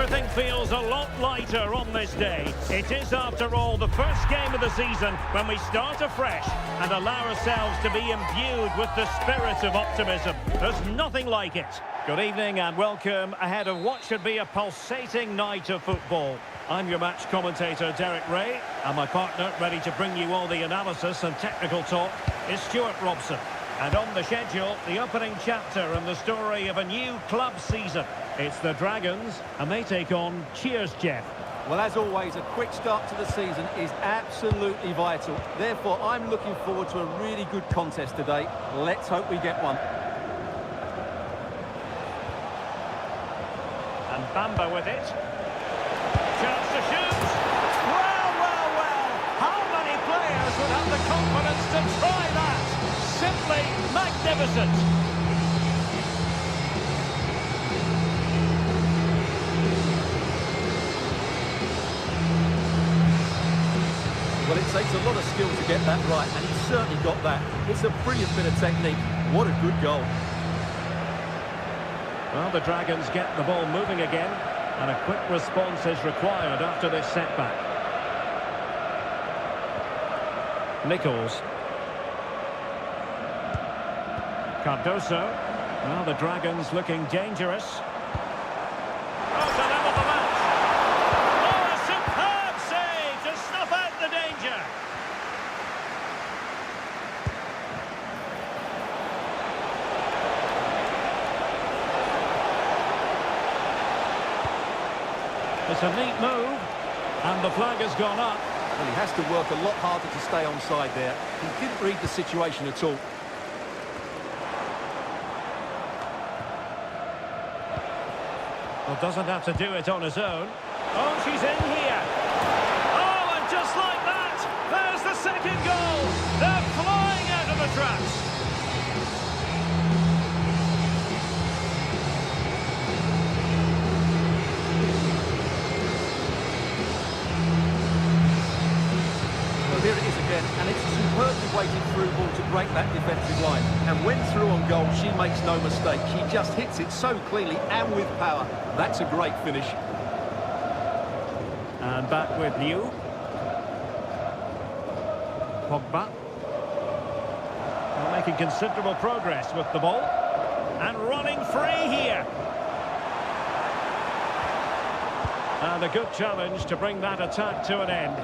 Everything feels a lot lighter on this day. It is, after all, the first game of the season when we start afresh and allow ourselves to be imbued with the spirit of optimism. There's nothing like it. Good evening and welcome ahead of what should be a pulsating night of football. I'm your match commentator, Derek Ray, and my partner, ready to bring you all the analysis and technical talk, is Stuart Robson. And on the schedule, the opening chapter and the story of a new club season. It's the Dragons, and they take on Cheers, Jeff. Well, as always, a quick start to the season is absolutely vital. Therefore, I'm looking forward to a really good contest today. Let's hope we get one. And Bamba with it. Chance to shoot. Well, well, well. How many players would have the confidence to try that? Simply magnificent. Well, it takes a lot of skill to get that right, and he's certainly got that. It's a brilliant bit of technique. What a good goal. Well, the Dragons get the ball moving again, and a quick response is required after this setback. Nichols. Cardoso. Well, the Dragons looking dangerous. Oh, to level the match. Oh, a superb save to snuff out the danger. It's a neat move, and the flag has gone up. Well, he has to work a lot harder to stay onside there. He didn't read the situation at all. Well, doesn't have to do it on his own. Oh, she's in here. Oh, and just like that, there's the second goal. They're flying out of the traps. Well, here it is again, and it's a superbly weighted through ball to break that defensive line. And when through on goal, she makes no mistake. She just hits it so cleanly and with power. That's a great finish. And back with Liu. Pogba. Well, making considerable progress with the ball. And running free here. And a good challenge to bring that attack to an end.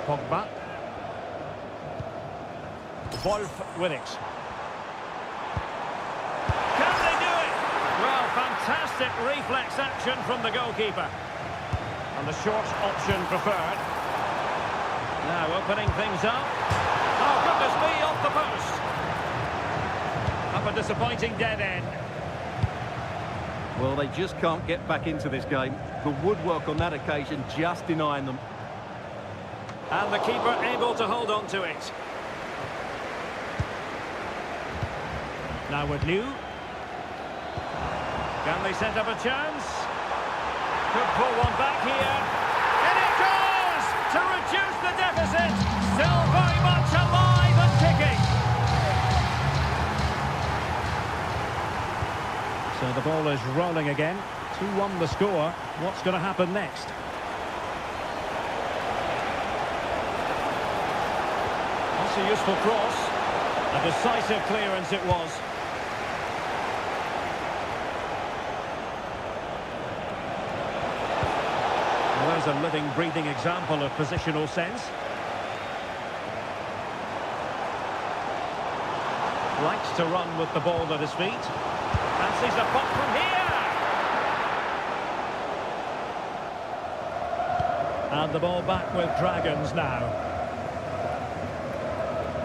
Pogba. Wolf with it. Can they do it? Well, fantastic reflex action from the goalkeeper. And the short option preferred. Now opening things up. Oh, goodness me, off the post. Up a disappointing dead end. Well, they just can't get back into this game. The woodwork on that occasion just denying them. And the keeper able to hold on to it. Now with Liu. Can they set up a chance? Could pull one back here. And it goes! To reduce the deficit. Still very much alive and kicking. So the ball is rolling again. 2-1 the score. What's going to happen next? A useful cross. A decisive clearance it was. Well, there's a living, breathing example of positional sense. Likes to run with the ball at his feet. Fancies a pop from here. And the ball back with Dragons now.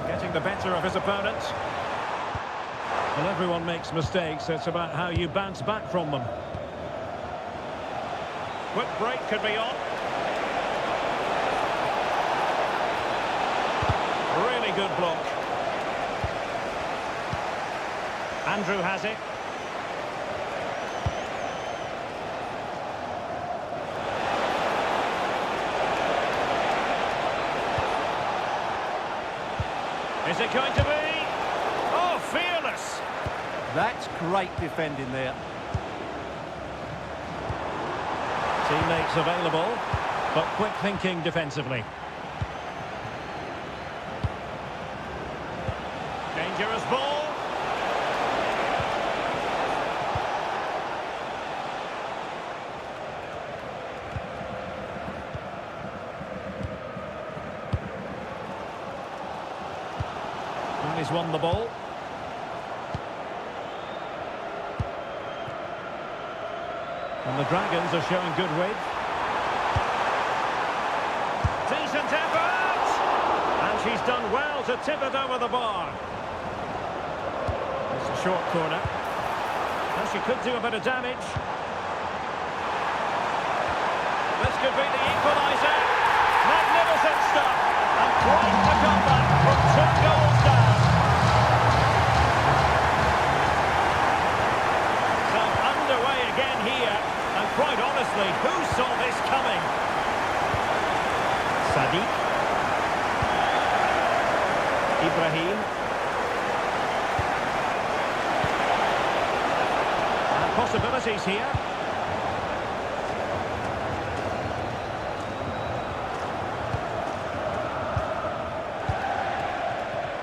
Getting the better of his opponent. Well, everyone makes mistakes. It's about how you bounce back from them. Quick break could be on. Really good block. Andrew has it. Is it going to be? Oh, fearless! That's great defending there. Teammates available, but quick thinking defensively. Dangerous ball. And he's won the ball. And the Dragons are showing good width. Decent effort! And she's done well to tip it over the bar. It's a short corner. And she could do a bit of damage. This could be the equaliser. Magnificent stuff. And quite the comeback from 2 goals down. So underway again here. And quite honestly, who saw this coming? Sadiq. Ibrahim. And possibilities here.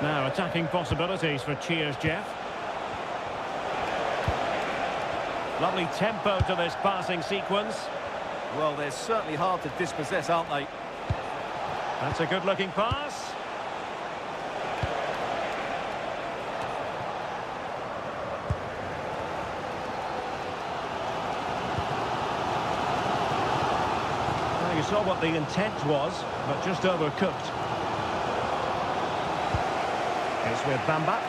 Now attacking possibilities for Cheers, Jeff. Lovely tempo to this passing sequence. Well, they're certainly hard to dispossess, aren't they? That's a good-looking pass. Well, you saw what the intent was, but just overcooked. It's with Bamba.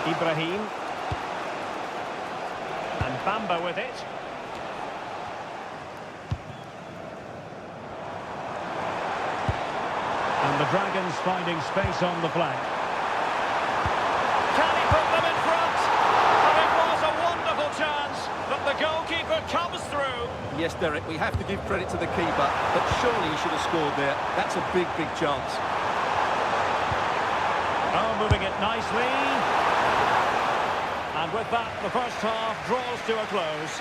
Ibrahim. And Bamba with it. And the Dragons finding space on the flank. Can he put them in front? And it was a wonderful chance, but the goalkeeper comes through. Yes, Derek, we have to give credit to the keeper, but surely he should have scored there. That's a big, big chance. Oh, moving it nicely. And with that, the first half draws to a close.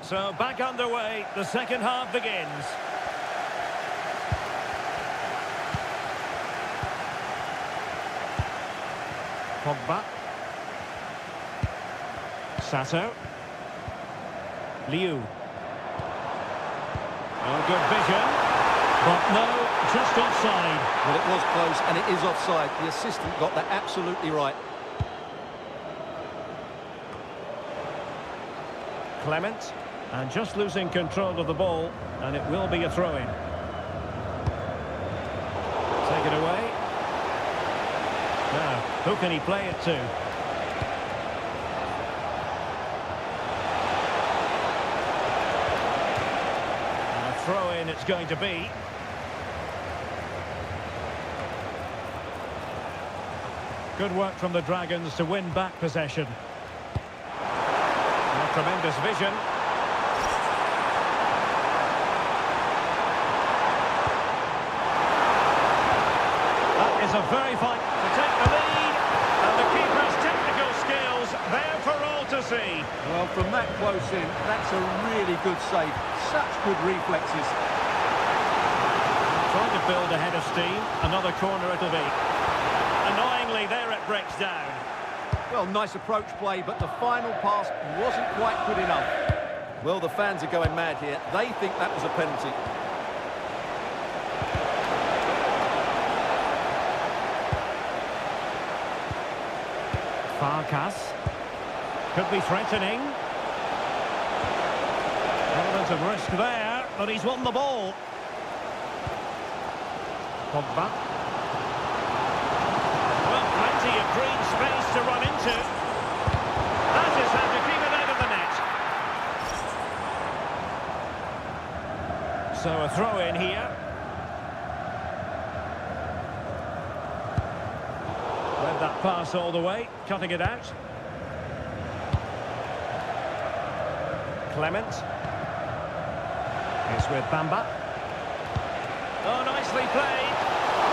So back underway, the second half begins. Pogba. Sato. Liu. Oh, good vision. But no, just offside. Well, it was close, and it is offside. The assistant got that absolutely right. Clement. And just losing control of the ball, and it will be a throw-in. Take it away. Now, who can he play it to? And a throw-in it's going to be. Good work from the Dragons to win back possession. And a tremendous vision. Very fine to take the lead. And the keeper's technical skills there for all to see. Well, from that close in, that's a really good save. Such good reflexes. Trying to build ahead of steam. Another corner it'll be. Annoyingly, there it breaks down. Well, nice approach play, but the final pass wasn't quite good enough. Well, the fans are going mad here. They think that was a penalty. Farkas. Could be threatening. Element of risk there, but he's won the ball. Pogba. Well, plenty of green space to run into. That is how to keep it out of the net. So a throw in here. Read that pass all the way, cutting it out. Clement. It's with Bamba. Oh, nicely played.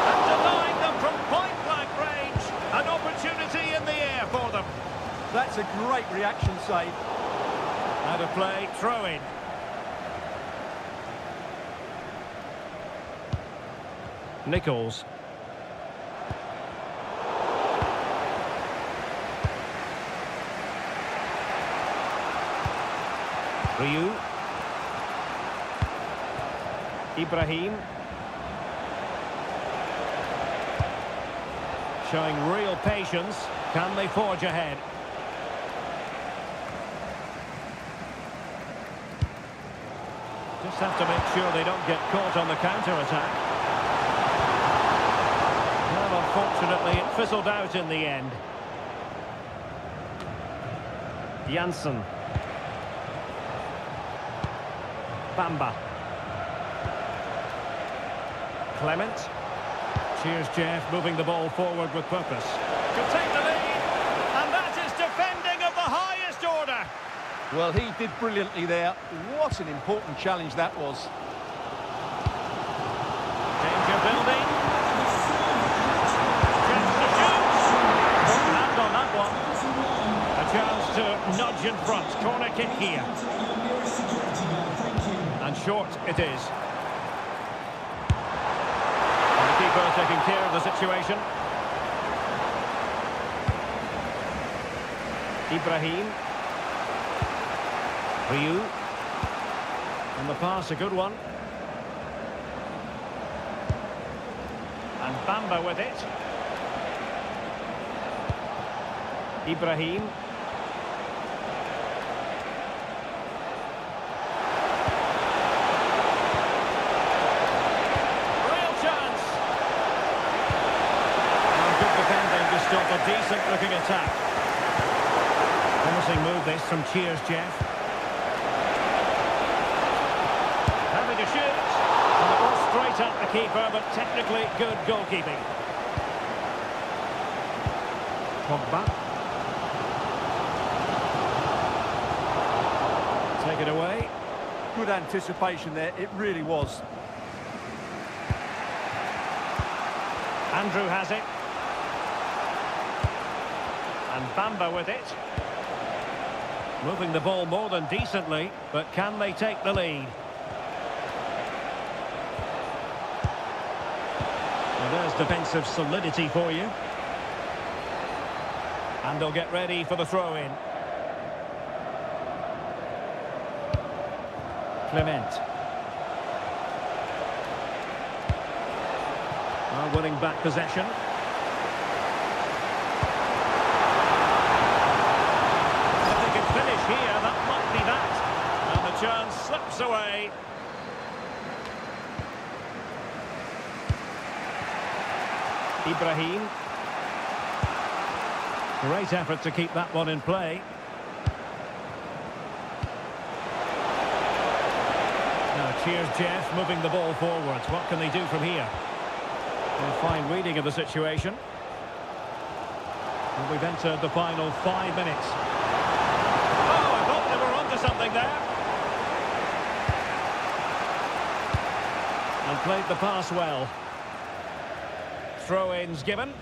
And denying them from point-blank range. An opportunity in the air for them. That's a great reaction save. Out of play, throw in. Nichols. Ryu. Ibrahim. Showing real patience. Can they forge ahead? Just have to make sure they don't get caught on the counter-attack. Well, unfortunately, it fizzled out in the end. Janssen. Bamba. Clement. Cheers, Jeff, moving the ball forward with purpose. To take the lead, and that is defending of the highest order. Well, he did brilliantly there. What an important challenge that was. Danger building. Chance to shoot. And on that one, a chance to nudge in front. Corner kick here. And short it is. And the keeper taking care of the situation. Ibrahim. Ryu. And the pass, a good one. And Bamba with it. Ibrahim. Real chance. And good defending to stop a decent looking attack. Promising move this from Cheers, Jeff. Having to shoot. And the ball straight at the keeper, but technically good goalkeeping. Pogba. Take it away. Good anticipation there, it really was. Andrew has it. And Bamba with it. Moving the ball more than decently, but can they take the lead? Well, there's defensive solidity for you. And they'll get ready for the throw-in. Clement. Well, winning back possession. If they can finish here, that might be that. And the chance slips away. Ibrahim. Great effort to keep that one in play. Now, cheers, Jeff, moving the ball forwards. What can they do from here? A fine reading of the situation. And we've entered the final 5 minutes. Oh, I thought they were onto something there. And played the pass well. throw-ins given.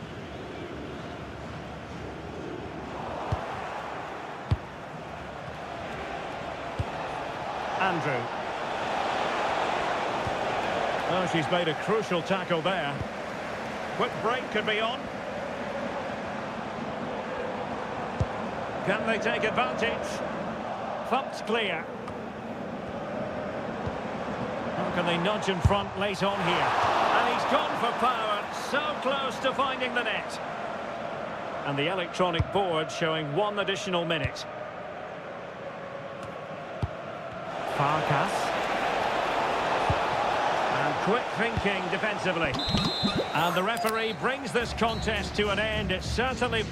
Andrew. Oh, she's made a crucial tackle there. Quick break could be on. Can they take advantage? Thumped clear. How can they nudge in front late on here? And he's gone for power, so close to finding the net. And the electronic board showing 1 additional minute. Farkas. And quick thinking defensively. And the referee brings this contest to an end. It's certainly...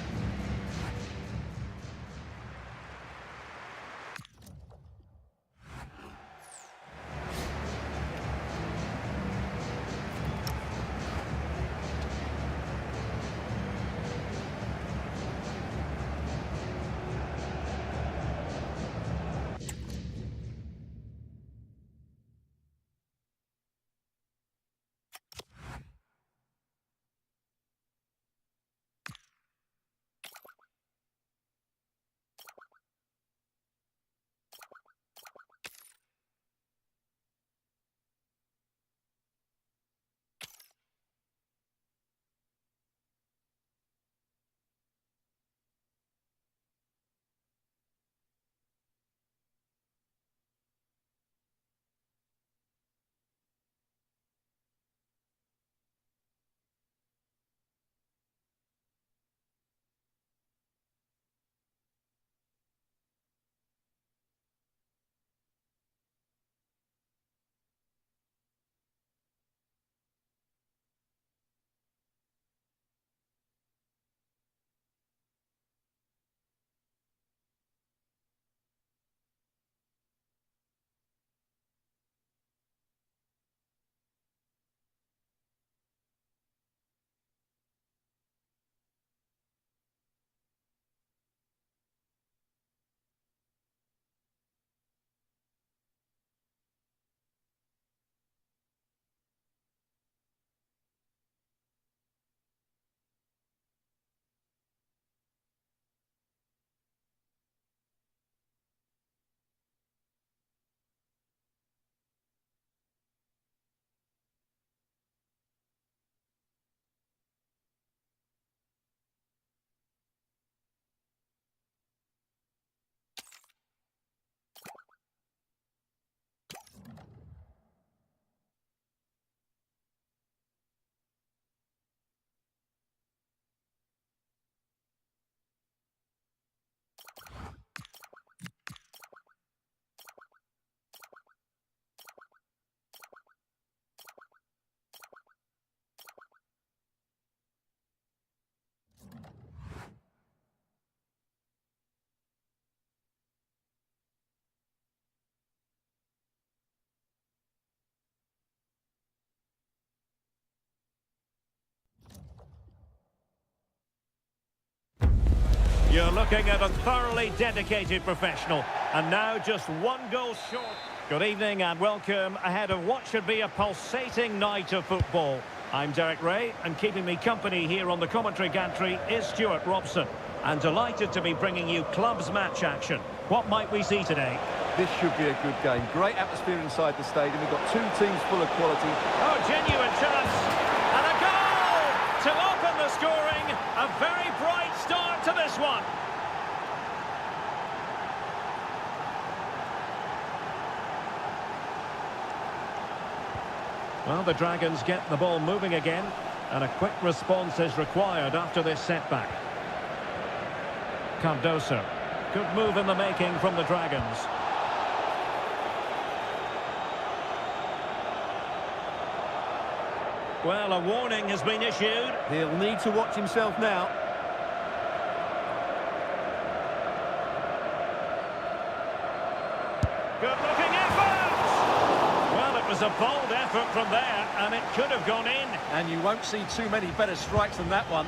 You're looking at a thoroughly dedicated professional, and now just 1 goal short. Good evening and welcome ahead of what should be a pulsating night of football. I'm Derek Ray, and keeping me company here on the commentary gantry is Stuart Robson. And delighted to be bringing you clubs match action. What might we see today? This should be a good game. Great atmosphere inside the stadium. We've got 2 teams full of quality. Oh, genuine chance. And a goal to open the scoring. A very bright start to this one. Well, the Dragons get the ball moving again. And a quick response is required after this setback. Cardoso. Good move in the making from the Dragons. Well, a warning has been issued. He'll need to watch himself now. Good looking effort! Well, it was a bold effort from there, and it could have gone in. And you won't see too many better strikes than that one.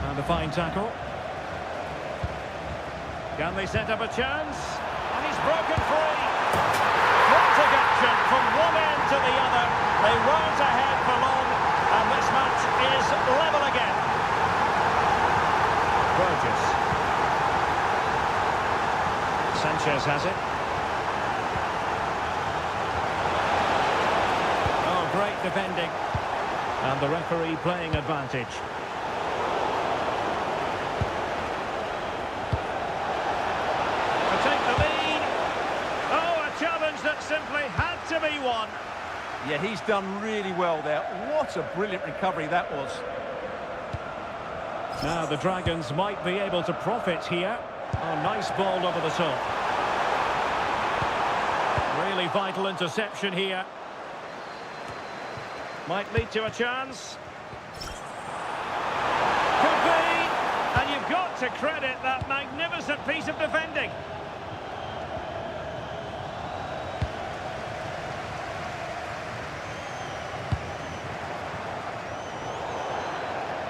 And a fine tackle. Can they set up a chance? And he's broken free. Frantic action from one end to the other. They weren't ahead for long, and this match is level again. Burgess. Sanchez has it. Oh, great defending. And the referee playing advantage. To take the lead. Oh, a challenge that simply had to be won. Yeah, he's done really well there. What a brilliant recovery that was. Now the Dragons might be able to profit here. Oh, nice ball over the top. Really vital interception here. Might lead to a chance. Could be. And you've got to credit that magnificent piece of defending.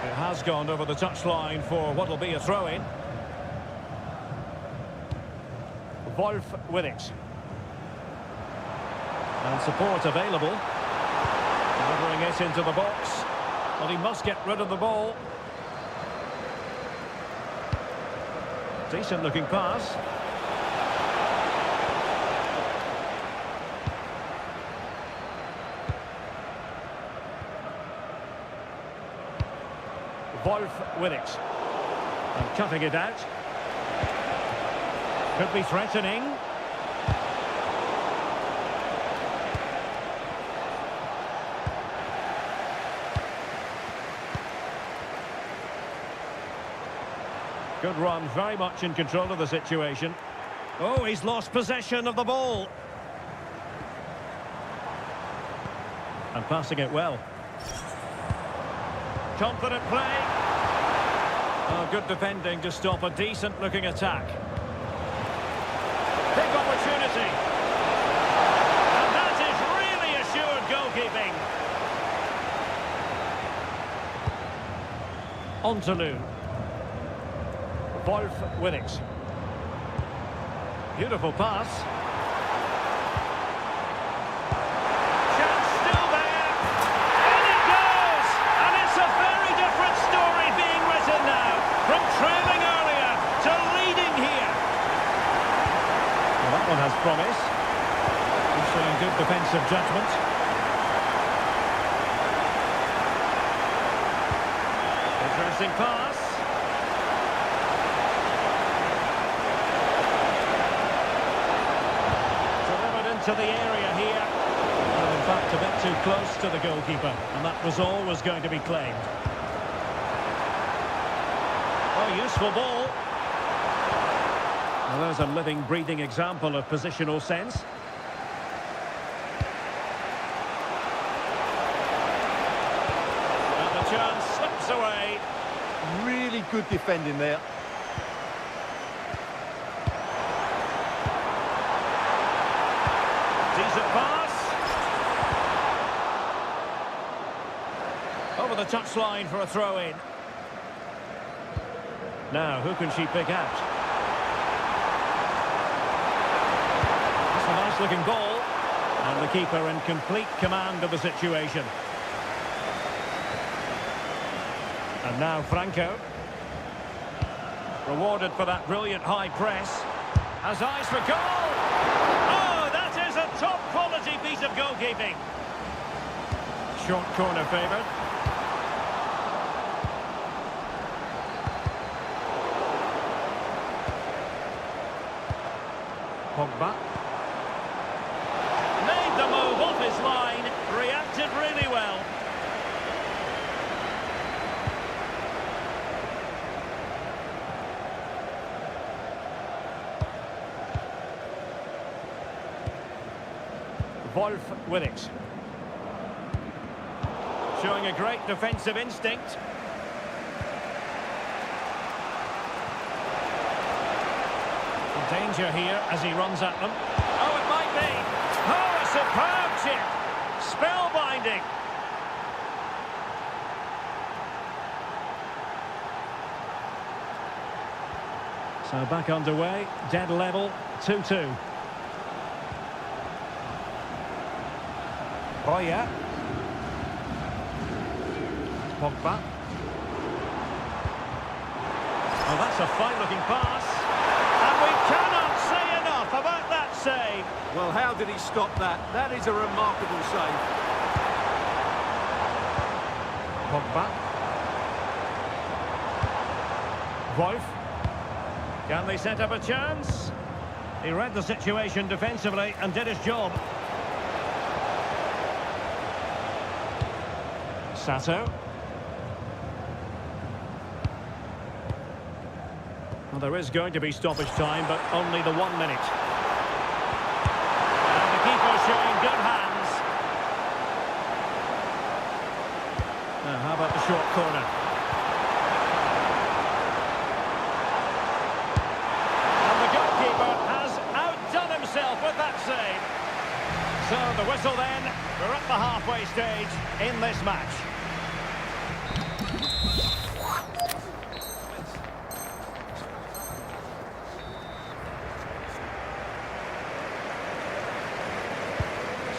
It has gone over the touchline for what will be a throw-in. Wolf with it. And support available. Delivering it into the box. Well, he must get rid of the ball. Decent looking pass. Wolf with it. And cutting it out. Could be threatening. Good run, very much in control of the situation. Oh, he's lost possession of the ball. And passing it well. Confident play. Oh, good defending to stop a decent-looking attack. Big opportunity. And that is really assured goalkeeping. Ontalu. Wolf with it. Beautiful pass. Chance still there. And it goes! And it's a very different story being written now. From trailing earlier to leading here. Well, that one has promise. He's showing good defensive judgment. Interesting pass. To the area here. Well, in fact, a bit too close to the goalkeeper, and that was always going to be claimed. Oh, useful ball. Well, there's a living, breathing example of positional sense. And the chance slips away. Really good defending there. Decent pass. Over the touchline for a throw-in. Now, who can she pick out? That's a nice-looking ball. And the keeper in complete command of the situation. And now Franco. Rewarded for that brilliant high press. Has eyes for goal! Oh, that is a top-quality piece of goalkeeping. Short corner favoured. Pogba. Made the move off his line. Reacted really well. Wolf with it. Showing a great defensive instinct. Danger here as he runs at them. Oh, it might be. Oh, a superb chip. Spellbinding. So back underway. Dead level. 2-2. Roya. Pogba. Well, that's a fine-looking pass. And we cannot say enough about that save. Well, how did he stop that? That is a remarkable save. Pogba. Wolf. Can they set up a chance? He read the situation defensively and did his job. Sato. Well, there is going to be stoppage time, but only the 1 minute. And the keeper showing good hands. Now, how about the short corner? And the goalkeeper has outdone himself with that save. So the whistle then, we're at the halfway stage in this match.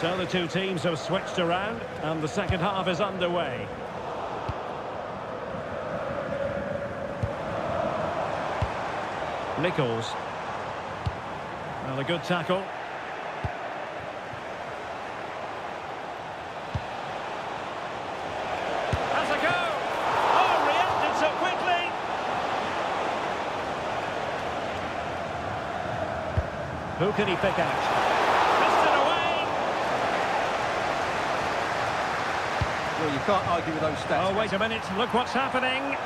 So the two teams have switched around and the second half is underway. Nichols. Well, a good tackle. Has a go! Oh, reacted so quickly! Who can he pick out? Well, you can't argue with those stats. Oh, wait a minute. Look what's happening. A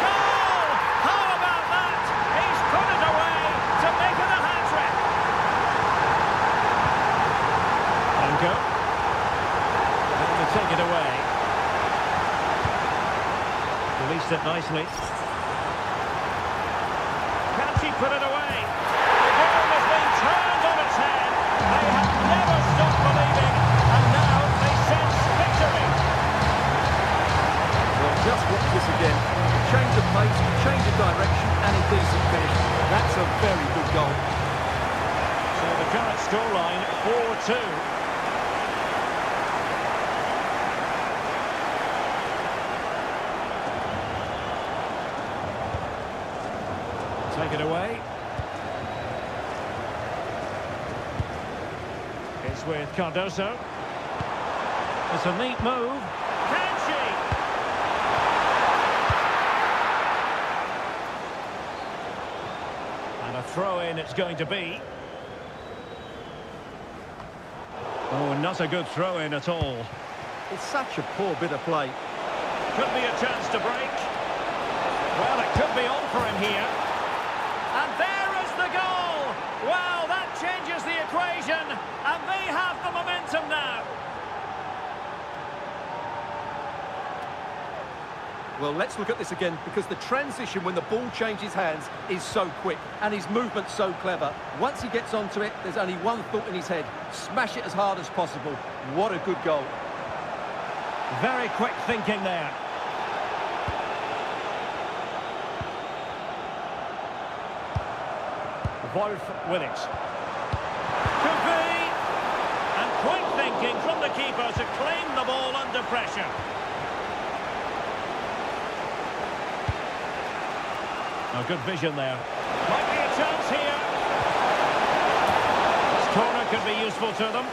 goal! How about that? He's put it away to make it a hat-trick. Anko. And to take it away. Released it nicely. Can she put it away? The game has been turned on its head. They have never stopped believing. And now they sense victory. Well, just watch this again. Change of pace, change of direction, and a decent finish. That's a very good goal. So the current scoreline, 4-2. Take it away. It's with Cardoso. It's a neat move. Can she? And a throw-in it's going to be. Oh, not a good throw-in at all. It's such a poor bit of play. Could be a chance to break. Well, it could be on for him here. And there is the goal! Wow, that changes the equation. And they have the momentum now. Well, let's look at this again, because the transition when the ball changes hands is so quick, and his movement's so clever. Once he gets onto it, there's only one thought in his head: smash it as hard as possible. What a good goal. Very quick thinking there. Wolf with it. Could be. And quick thinking from the keeper to claim the ball under pressure. Oh, good vision there. Might be a chance here. This corner could be useful to them.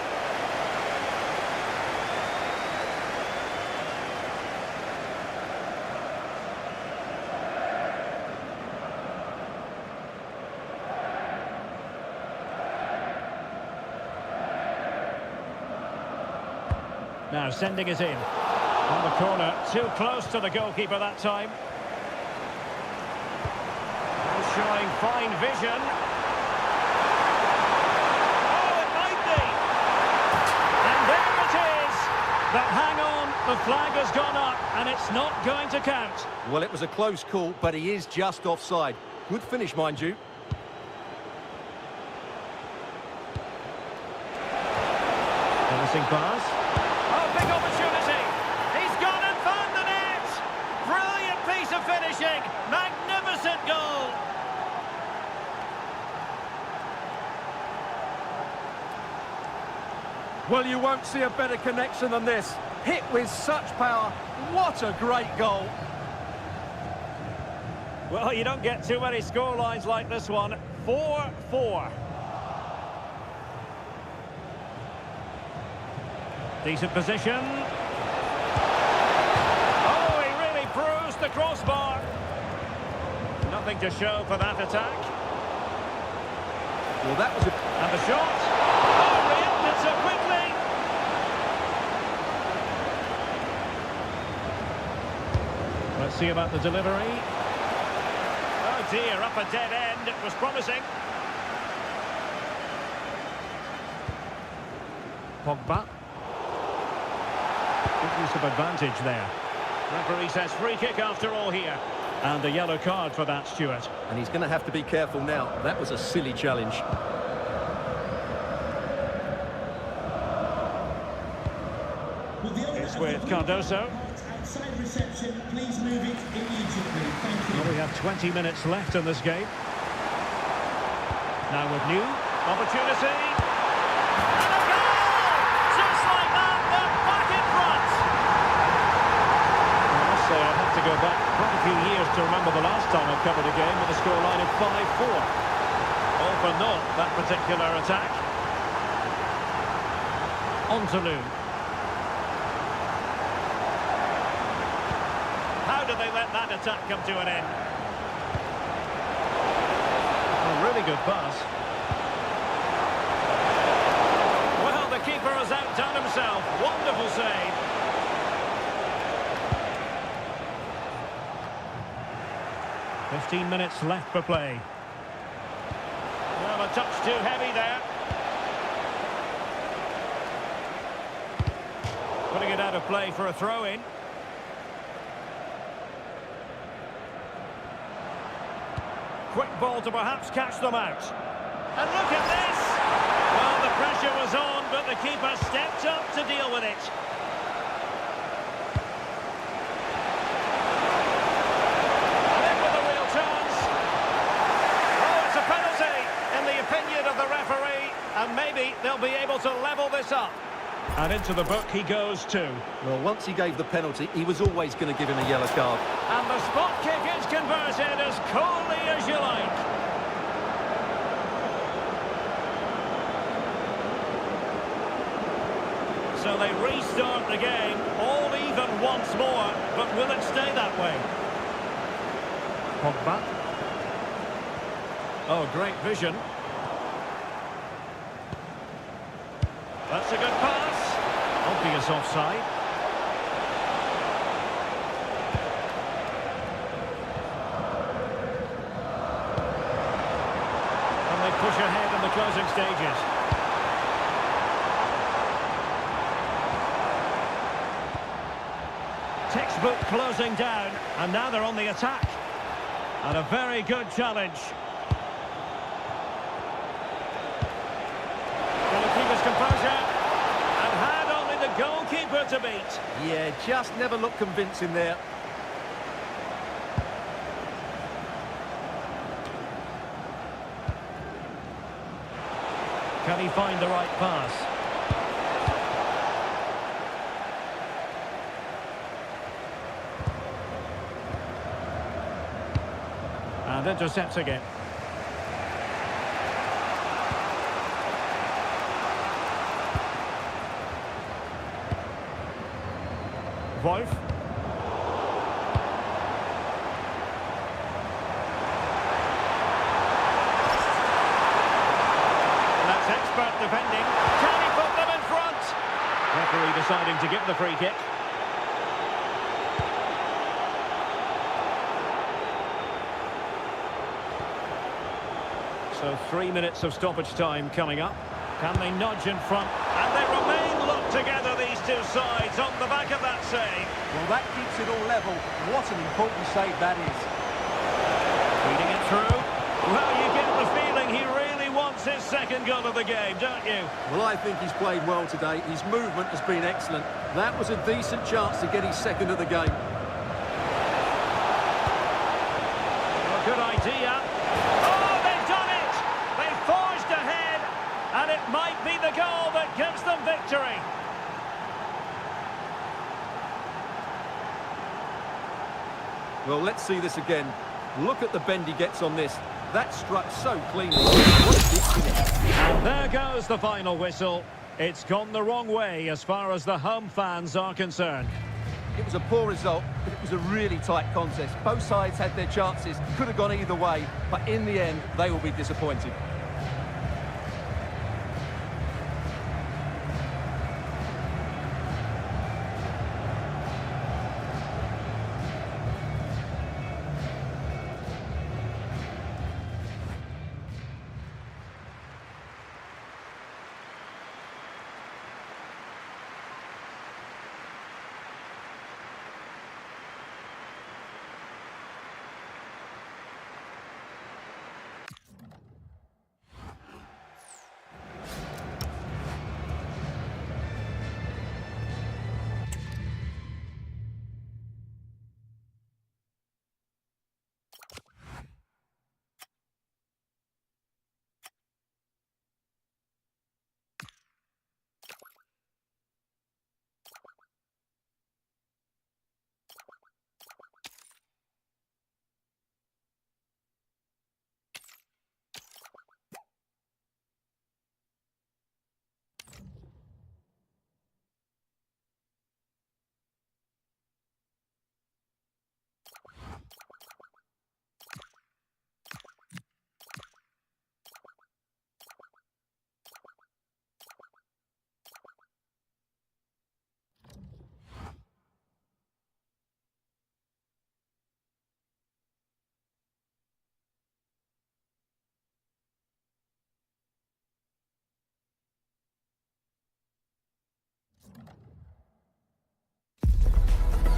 Now sending it in. On the corner, too close to the goalkeeper that time. Showing fine vision. Oh, it might be. And there it is. But hang on, the flag has gone up and it's not going to count. Well, it was a close call, but he is just offside. Good finish, mind you. Promising pass. Oh, big opportunity. He's gone and found the net. Brilliant piece of finishing. Magnificent goal. Well, you won't see a better connection than this. Hit with such power. What a great goal. Well, you don't get too many scorelines like this one. 4-4. Decent position. Oh, he really bruised the crossbar. Nothing to show for that attack. Well, that was a... And the shot. Oh, reacted so quickly. Let's see about the delivery. Oh dear, up a dead end. It was promising. Pogba. Good use of advantage there. Referee says free kick after all here. And a yellow card for that, Stuart. And he's going to have to be careful now. That was a silly challenge. It's with Cardoso. Outside reception, please move it immediately. Thank you. Well, we have 20 minutes left in this game. Now with new opportunity. And a goal! Just like that, they're back in front. I must say, I'd have to go back quite a few years to remember the last time I covered a game with a scoreline of 5-4. All for naught, that particular attack. On to Lou. How did they let that attack come to an end? A really good pass. Well, the keeper has outdone himself. Wonderful save. "15 minutes left for play. Well, a touch too heavy there. Putting it out of play for a throw-in. Quick ball to perhaps catch them out. And look at this! Well, the pressure was on, but the keeper stepped up to deal with it. And in with a real chance. Oh, it's a penalty, in the opinion of the referee. And maybe they'll be able to level this up. And into the book he goes too. Well, once he gave the penalty, he was always going to give him a yellow card. And the spot kick is converted as coolly as you like. So they restart the game, all even once more, but will it stay that way? Pogba. Oh, great vision. That's a good pass. Obvious offside. And they push ahead in the closing stages. Textbook closing down, and now they're on the attack. And a very good challenge. Going to keep his composure. And had only the goalkeeper to beat. Yeah, just never looked convincing there. Can he find the right pass? And intercepts again. Wolf. That's expert defending. Can he put them in front? Referee deciding to give the free kick. So 3 minutes of stoppage time coming up. Can they nudge in front? And they remain locked together, these two sides, on the back of that save. Well, that keeps it all level. What an important save that is. Feeding it through. Well, you get the feeling he really wants his second goal of the game, don't you? Well, I think he's played well today. His movement has been excellent. That was a decent chance to get his second of the game. A good idea. Oh, they've done it! They forged ahead, and it might be the goal that gives them victory. Well, let's see this again. Look at the bend he gets on this. That struck so cleanly. What a big finish. And there goes the final whistle. It's gone the wrong way as far as the home fans are concerned. It was a poor result, but it was a really tight contest. Both sides had their chances, could have gone either way, but in the end, they will be disappointed.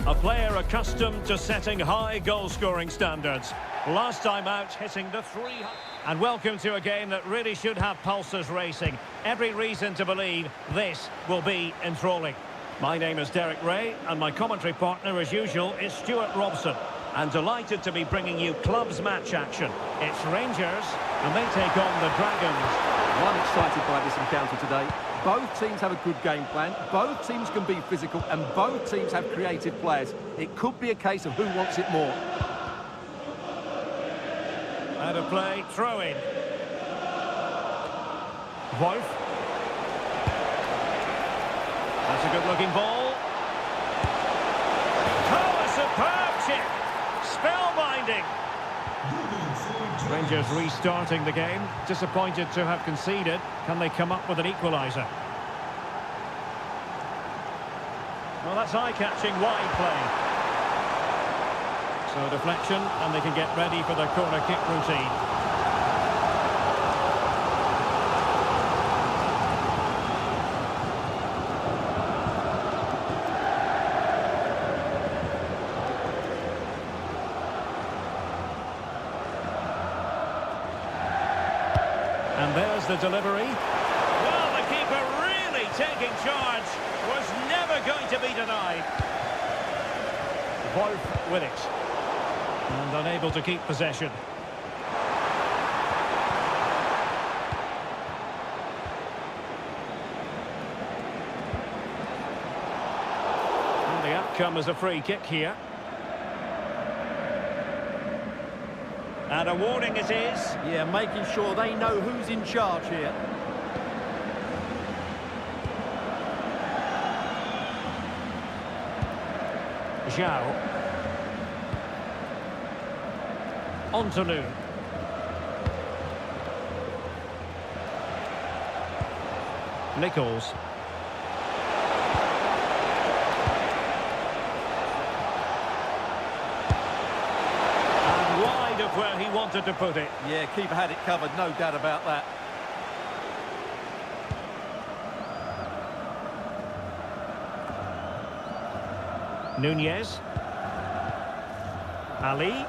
A player accustomed to setting high goal-scoring standards. Last time out, hitting the 300. And welcome to a game that really should have pulses racing. Every reason to believe this will be enthralling. My name is Derek Ray, and my commentary partner, as usual, is Stuart Robson. And delighted to be bringing you clubs match action. It's Rangers, and they take on the Dragons. I'm excited by this encounter today. Both teams have a good game plan, both teams can be physical, and both teams have creative players. It could be a case of who wants it more. Out of play, throw in. Wolf. That's a good-looking ball. Oh, a superb chip! Spellbinding! Rangers restarting the game. Disappointed to have conceded. Can they come up with an equaliser? Well, that's eye-catching wide play. So deflection, and they can get ready for their corner kick routine. And there's the delivery. Well, the keeper really taking charge. Was never going to be denied. Wolf with it. And unable to keep possession. And the outcome is a free kick here. And a warning it is. Yeah, making sure they know who's in charge here. Zhao. Antonu. Nichols. And wide of where he wanted to put it. Yeah, keeper had it covered, no doubt about that. Nunez. Ali.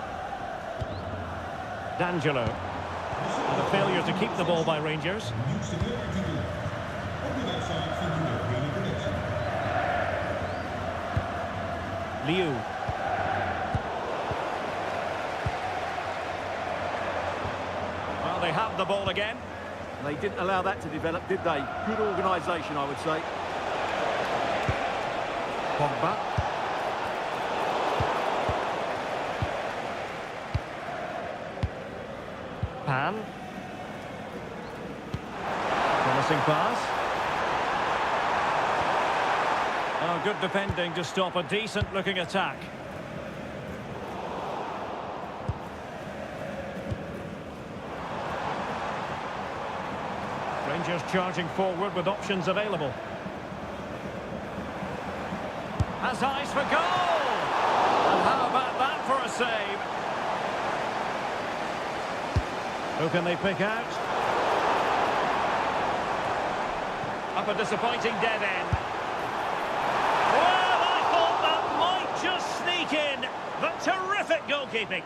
D'Angelo. And a failure to keep the ball by Rangers. Liu. Well, they have the ball again. They didn't allow that to develop, did they? Good organisation, I would say. Pogba. Pan. Promising pass. Oh, good defending to stop a decent-looking attack. Rangers charging forward with options available. Has eyes for goal! And how about that for a save? Who can they pick out? Up a disappointing dead end. Well, I thought that might just sneak in. But terrific goalkeeping.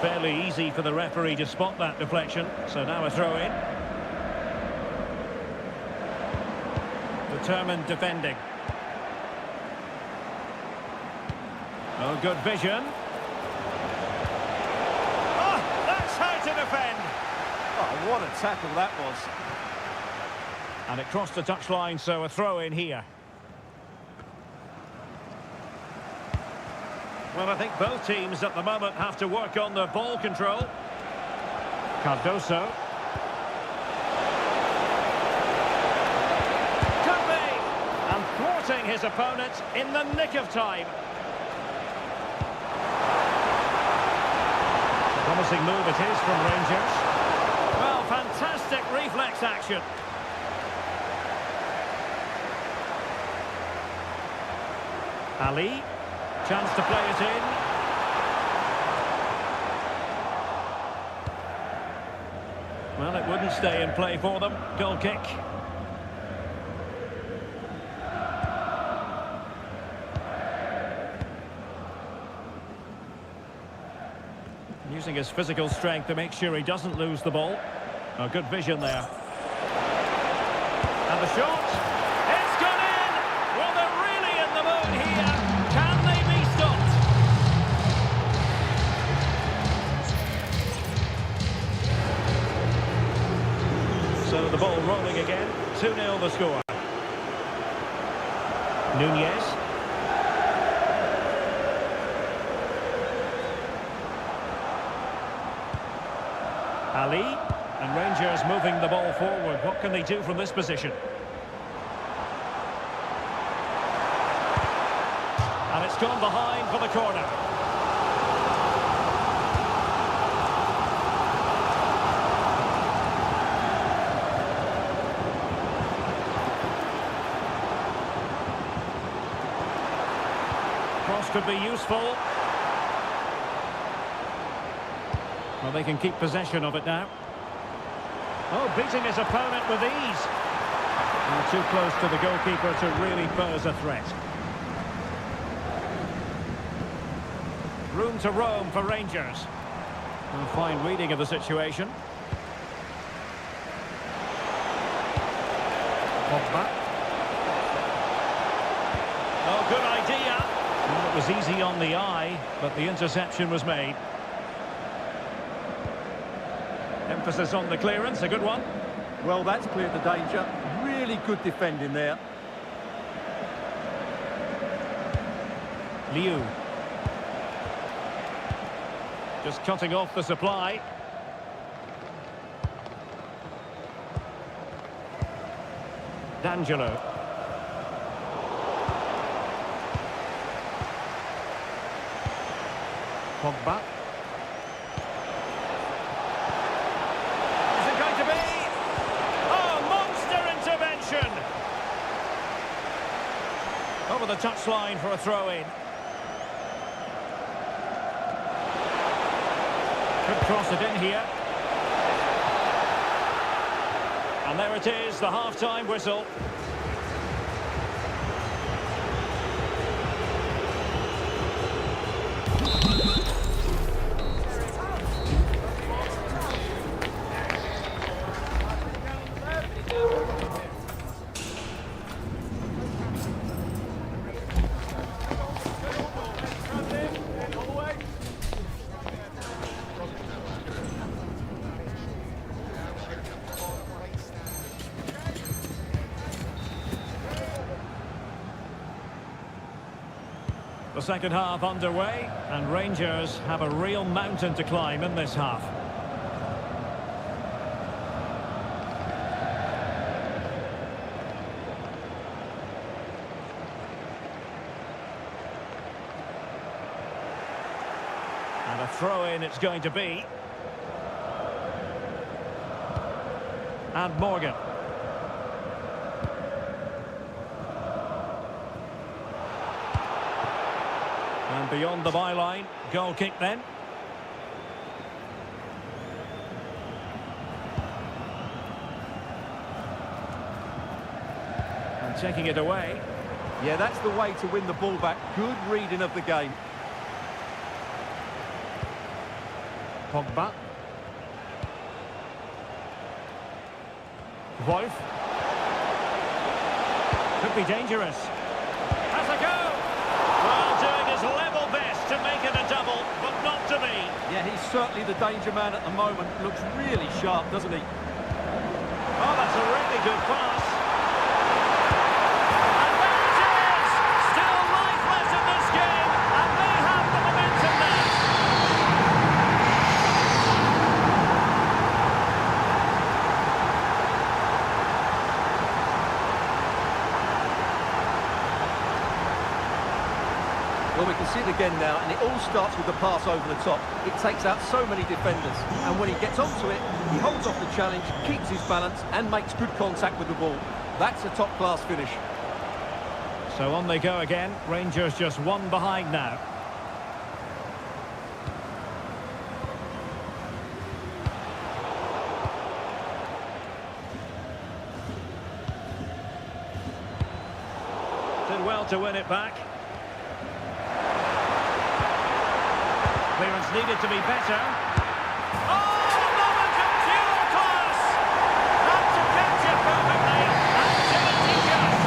Fairly easy for the referee to spot that deflection. So now a throw-in. Determined defending. Oh, good vision. Oh, that's how to defend. Oh, what a tackle that was. And it crossed the touchline, so a throw-in here. Well, I think both teams at the moment have to work on their ball control. Cardoso. Could be! And thwarting his opponent in the nick of time. Promising move it is from Rangers. Well, fantastic reflex action. Ali. Chance to play it in. Well, it wouldn't stay in play for them. Goal kick. Using his physical strength to make sure he doesn't lose the ball. Oh, good vision there. And the shot. It's gone in! Well, they're really in the mood here. Can they be stopped? So the ball rolling again. 2-0 the score. Nunez. Ali, and Rangers moving the ball forward. What can they do from this position? And it's gone behind for the corner. Cross could be useful. Well, they can keep possession of it now. Oh, beating his opponent with ease. And too close to the goalkeeper to really pose a threat. Room to roam for Rangers. A fine reading of the situation. Pogba. Oh, good idea. Well, it was easy on the eye, but the interception was made. Emphasis on the clearance, a good one. Well, that's cleared the danger. Really good defending there. Liu. Just cutting off the supply. D'Angelo. Pogba. Is it going to be? Oh, monster intervention! Over the touchline for a throw-in. Could cross it in here. And there it is, the half-time whistle. The second half underway, and Rangers have a real mountain to climb in this half. And a throw-in it's going to be. And Morgan. And beyond the byline, goal kick then. And taking it away. Yeah, that's the way to win the ball back. Good reading of the game. Pogba. Wolf. Could be dangerous. Has a go! Well, doing his level best to make it a double, but not to be. Yeah, he's certainly the danger man at the moment. Looks really sharp, doesn't he? Oh, that's a really good pass. And there it is! Still lifeless in this game, and they have the momentum now. Well, we can see it again now, and it all starts with the pass over the top. It takes out so many defenders, and when he gets onto it, he holds off the challenge, keeps his balance, and makes good contact with the ball. That's a top-class finish. So on they go again. Rangers just one behind now. Did well to win it back. Clearance needed to be better. Oh, moment of pure class! Not to catch it perfectly, and Timothy just.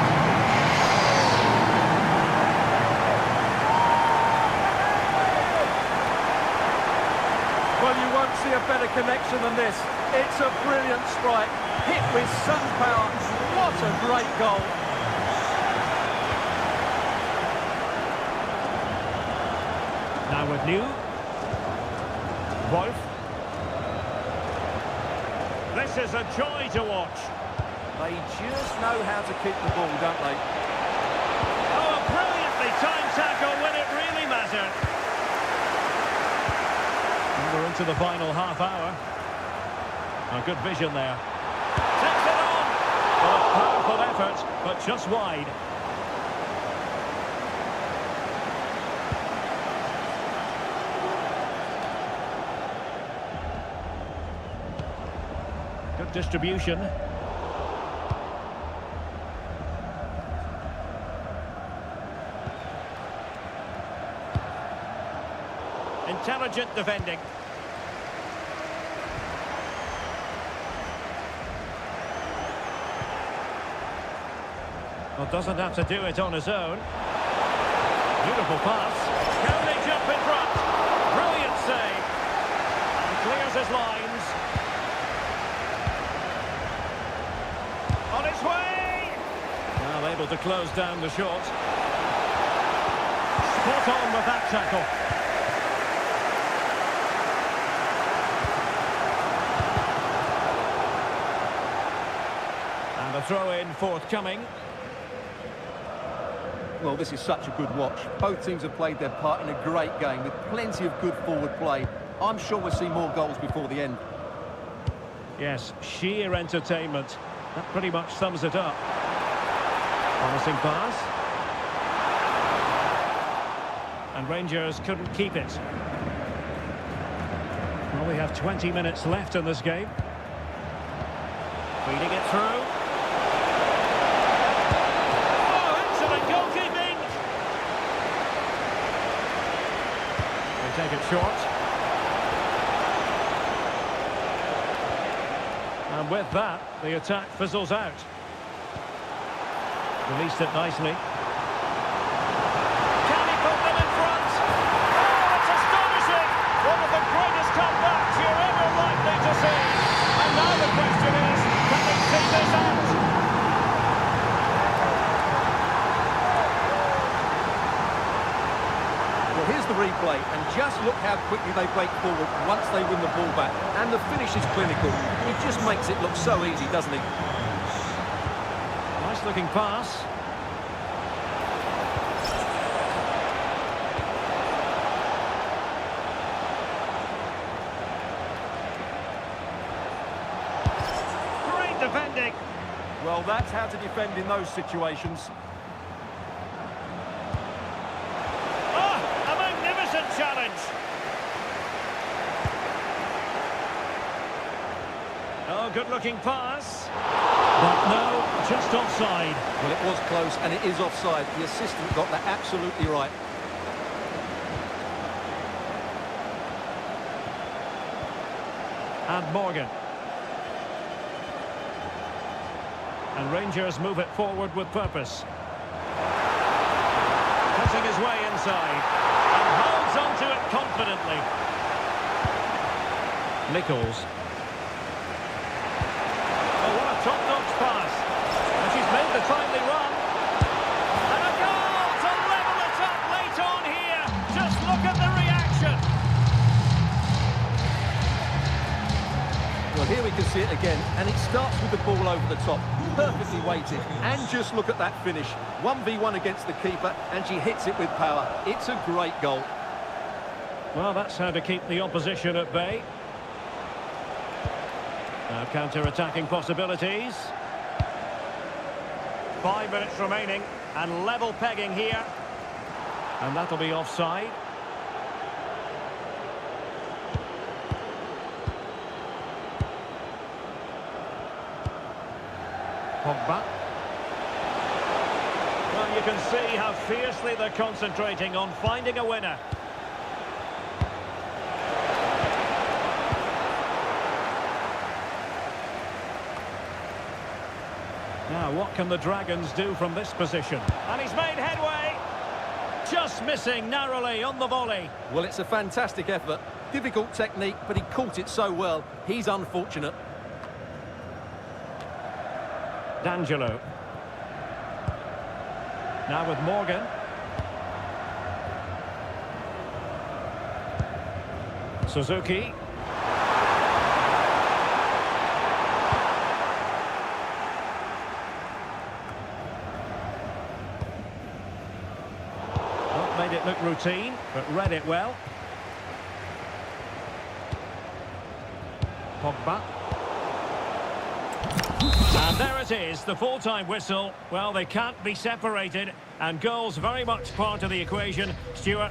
Well, you won't see a better connection than this. It's a brilliant strike, hit with some power. What a great goal. Now with New. Wolf. This is a joy to watch. They just know how to keep the ball, don't they? Oh, a brilliantly timed tackle when it really mattered. And we're into the final half hour. A good vision there. Takes it on. Well, a powerful effort, but just wide. Good distribution. Intelligent defending. Well, doesn't have to do it on his own. Beautiful pass. Can they jump in front? Brilliant save. And clears his lines. On its way! Well, able to close down the shot. Spot on with that tackle. And a throw-in forthcoming. Well, this is such a good watch. Both teams have played their part in a great game with plenty of good forward play. I'm sure we'll see more goals before the end. Yes, sheer entertainment. That pretty much sums it up. Promising pass. And Rangers couldn't keep it. Well, we have 20 minutes left in this game. Feeding it through. Oh, excellent goalkeeping! They take it short. And with that, the attack fizzles out. Released it nicely. Can he put them in front? Oh, it's astonishing! One of the greatest comebacks you're ever likely to see. And now the question is, can they see this out? replay, and just look how quickly they break forward once they win the ball back. And the finish is clinical. It just makes it look so easy, doesn't it? Nice looking pass. Great defending. Well, that's how to defend in those situations. Oh, a magnificent challenge. Oh, good looking pass. But no, just offside. Well, it was close, and it is offside. The assistant got that absolutely right. And Morgan. And Rangers move it forward with purpose. Cutting his way inside. And holds onto it confidently. Nichols. Oh, what a top-notch pass. And she's made the timely run. And a goal to level it up late on here. Just look at the reaction. Well, here we can see it again, and it starts with the ball over the top. Perfectly weighted, and just look at that finish. 1v1 against the keeper, and she hits it with power. It's a great goal. Well, that's how to keep the opposition at bay. Now counter-attacking possibilities. 5 minutes remaining, and level pegging here. And that'll be offside. Pogba. Well, you can see how fiercely they're concentrating on finding a winner. Now, what can the Dragons do from this position? And he's made headway. Just missing narrowly on the volley. Well, it's a fantastic effort. Difficult technique, but he caught it so well. He's unfortunate. D'Angelo. Now with Morgan. Suzuki. Not made it look routine, but read it well. Pogba. And there it is, the full-time whistle. Well, they can't be separated, and goals very much part of the equation. Stuart.